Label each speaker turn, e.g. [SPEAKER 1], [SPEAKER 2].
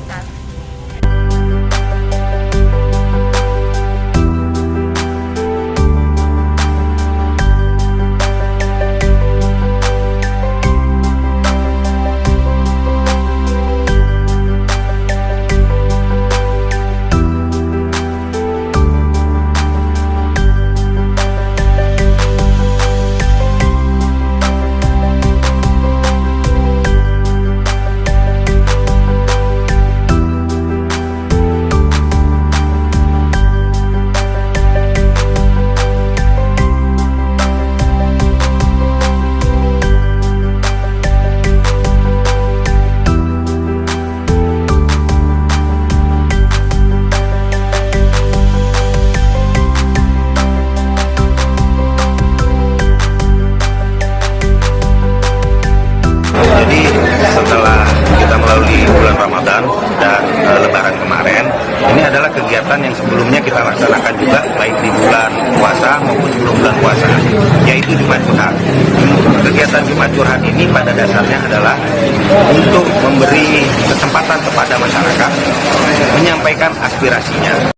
[SPEAKER 1] meningkat.
[SPEAKER 2] Jadi setelah kita melalui bulan Ramadan dan Lebaran kemarin, ini adalah kegiatan yang sebelumnya kita laksanakan juga baik di bulan puasa maupun sebelum bulan puasa, yaitu Jumat Curhat. Kegiatan Jumat Curhat ini pada dasarnya adalah untuk memberi kesempatan kepada masyarakat menyampaikan aspirasinya.